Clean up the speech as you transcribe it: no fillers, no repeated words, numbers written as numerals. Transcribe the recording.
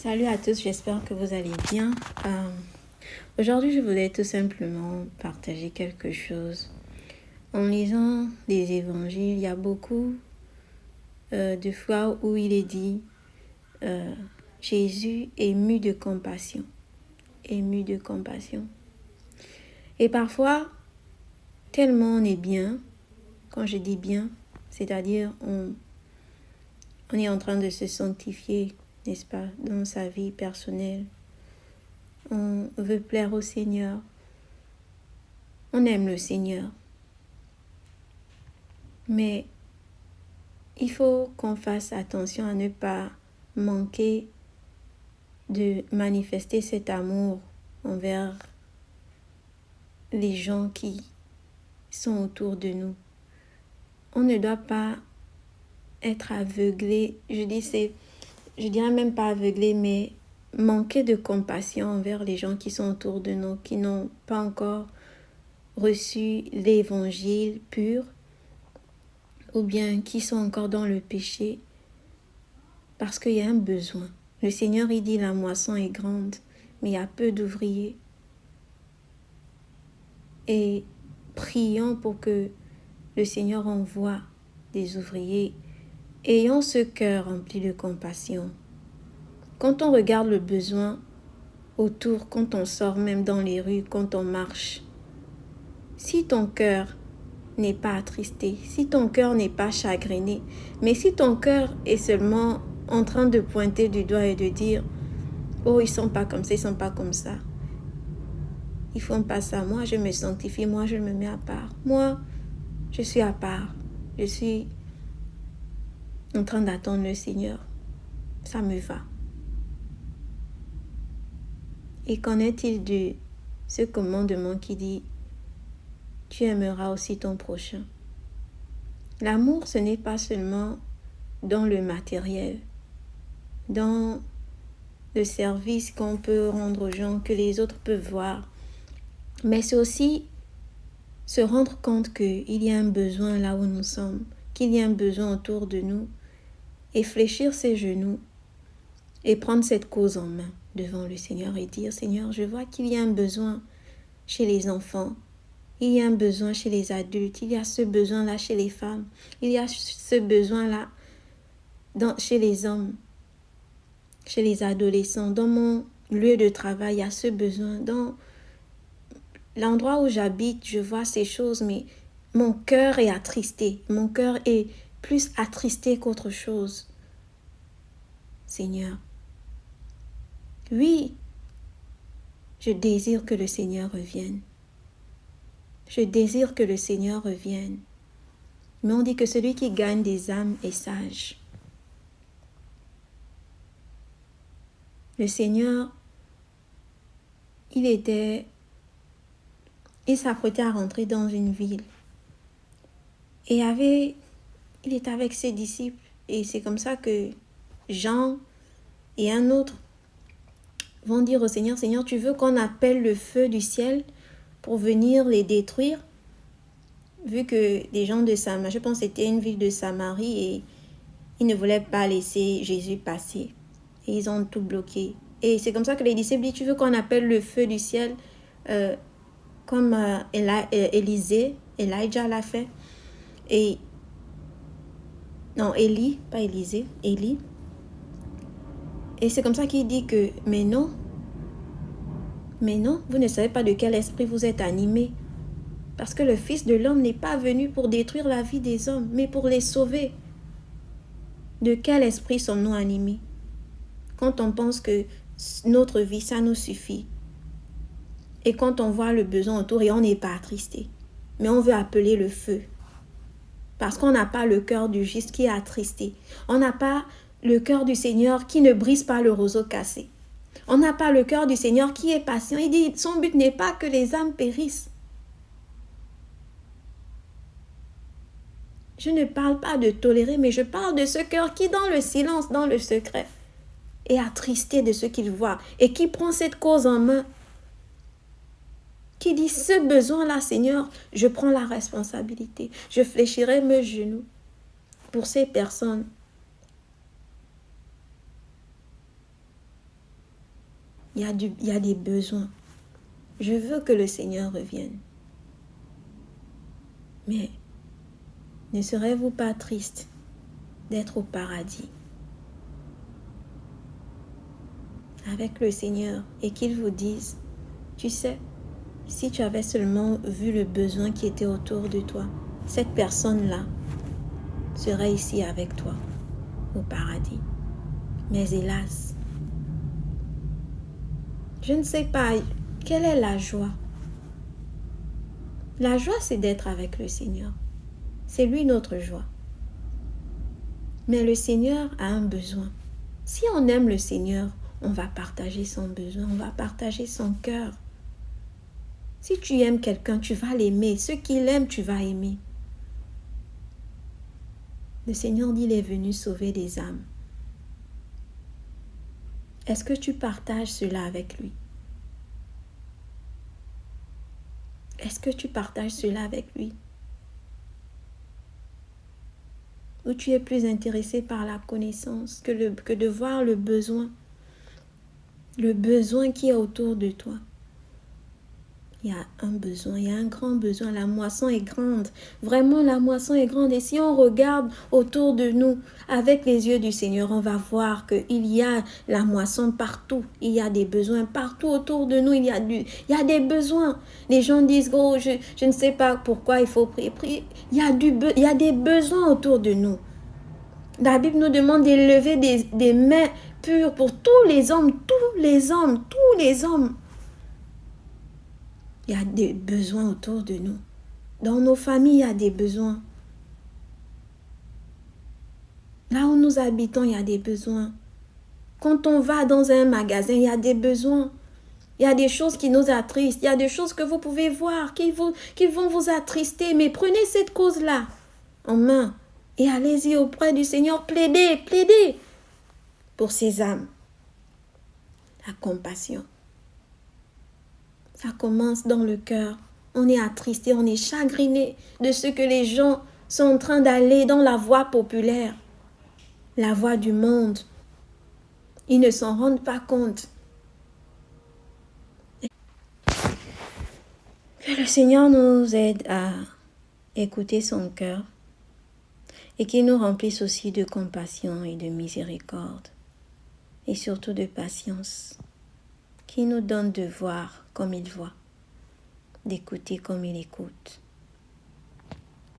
Salut à tous, j'espère que vous allez bien. Aujourd'hui, je voulais tout simplement partager quelque chose. En lisant les évangiles, il y a beaucoup de fois où il est dit Jésus ému de compassion. Ému de compassion. Et parfois, tellement on est bien, quand je dis bien, c'est-à-dire on est en train de se sanctifier, n'est-ce pas, dans sa vie personnelle. On veut plaire au Seigneur. On aime le Seigneur. Mais il faut qu'on fasse attention à ne pas manquer de manifester cet amour envers les gens qui sont autour de nous. On ne doit pas être aveuglé. Je dirais même pas aveuglé, mais manquer de compassion envers les gens qui sont autour de nous, qui n'ont pas encore reçu l'évangile pur, ou bien qui sont encore dans le péché, parce qu'il y a un besoin. Le Seigneur, il dit, la moisson est grande, mais il y a peu d'ouvriers. Et prions pour que le Seigneur envoie des ouvriers. Ayons ce cœur rempli de compassion. Quand on regarde le besoin autour, quand on sort même dans les rues, quand on marche, si ton cœur n'est pas attristé, si ton cœur n'est pas chagriné, mais si ton cœur est seulement en train de pointer du doigt et de dire « Oh, ils ne sont pas comme ça, ils ne sont pas comme ça. Ils ne font pas ça. Moi, je me sanctifie, moi, je me mets à part. Moi, je suis à part. Je suis en train d'attendre le Seigneur. Ça me va. » Et qu'en est-il de ce commandement qui dit « Tu aimeras aussi ton prochain » ? L'amour, ce n'est pas seulement dans le matériel, dans le service qu'on peut rendre aux gens, que les autres peuvent voir, mais c'est aussi se rendre compte qu'il y a un besoin là où nous sommes, qu'il y a un besoin autour de nous, et fléchir ses genoux et prendre cette cause en main devant le Seigneur et dire « Seigneur, je vois qu'il y a un besoin chez les enfants, il y a un besoin chez les adultes, il y a ce besoin-là chez les femmes, il y a ce besoin-là chez les hommes, chez les adolescents, dans mon lieu de travail, il y a ce besoin, dans l'endroit où j'habite, je vois ces choses, mais mon cœur est attristé, mon cœur est plus attristé qu'autre chose. Seigneur, oui, je désire que le Seigneur revienne. Je désire que le Seigneur revienne. Mais on dit que celui qui gagne des âmes est sage. Le Seigneur, il s'apprêtait à rentrer dans une ville. Et il était avec ses disciples. Et c'est comme ça que Jean et un autre vont dire au Seigneur, « Seigneur, tu veux qu'on appelle le feu du ciel pour venir les détruire ?» Vu que les gens de Samarie, je pense que c'était une ville de Samarie, et ils ne voulaient pas laisser Jésus passer. Et ils ont tout bloqué. Et c'est comme ça que les disciples disent, « Tu veux qu'on appelle le feu du ciel comme Elijah l'a fait ?» Et non, Élie, pas Élisée, Élie. Et c'est comme ça qu'il dit que, mais non, vous ne savez pas de quel esprit vous êtes animés. Parce que le Fils de l'homme n'est pas venu pour détruire la vie des hommes, mais pour les sauver. De quel esprit sommes-nous animés? Quand on pense que notre vie, ça nous suffit. Et quand on voit le besoin autour et on n'est pas attristé. Mais on veut appeler le feu. Parce qu'on n'a pas le cœur du juste qui est attristé. On n'a pas le cœur du Seigneur qui ne brise pas le roseau cassé. On n'a pas le cœur du Seigneur qui est patient. Il dit, son but n'est pas que les âmes périssent. Je ne parle pas de tolérer, mais je parle de ce cœur qui, dans le silence, dans le secret, est attristé de ce qu'il voit et qui prend cette cause en main. Qui dit, ce besoin-là, Seigneur, je prends la responsabilité. Je fléchirai mes genoux pour ces personnes. il y a des besoins. Je veux que le Seigneur revienne. Mais ne serez-vous pas triste d'être au paradis avec le Seigneur et qu'il vous dise, tu sais, si tu avais seulement vu le besoin qui était autour de toi, cette personne-là serait ici avec toi au paradis. Mais hélas, je ne sais pas quelle est la joie. La joie, c'est d'être avec le Seigneur. C'est lui notre joie. Mais le Seigneur a un besoin. Si on aime le Seigneur, on va partager son besoin, on va partager son cœur. Si tu aimes quelqu'un, tu vas l'aimer. Ceux qui l'aiment, tu vas aimer. Le Seigneur dit, il est venu sauver des âmes. Est-ce que tu partages cela avec lui? Est-ce que tu partages cela avec lui? Ou tu es plus intéressé par la connaissance que de voir le besoin qui est autour de toi? Il y a un besoin, il y a un grand besoin. La moisson est grande. Vraiment, la moisson est grande. Et si on regarde autour de nous avec les yeux du Seigneur, on va voir qu'il y a la moisson partout. Il y a des besoins partout autour de nous. Il y a des besoins. Les gens disent, oh, je ne sais pas pourquoi il faut prier. Il y a des besoins autour de nous. La Bible nous demande d'élever des mains pures pour tous les hommes, tous les hommes, tous les hommes. Il y a des besoins autour de nous. Dans nos familles, il y a des besoins. Là où nous habitons, il y a des besoins. Quand on va dans un magasin, il y a des besoins. Il y a des choses qui nous attristent. Il y a des choses que vous pouvez voir qui vont vous attrister. Mais prenez cette cause-là en main et allez-y auprès du Seigneur. Plaidez pour ces âmes. La compassion. Ça commence dans le cœur. On est attristé, on est chagriné de ce que les gens sont en train d'aller dans la voie populaire, la voie du monde. Ils ne s'en rendent pas compte. Que le Seigneur nous aide à écouter son cœur et qu'il nous remplisse aussi de compassion et de miséricorde et surtout de patience, qu'il nous donne de voir comme il voit, d'écouter comme il écoute.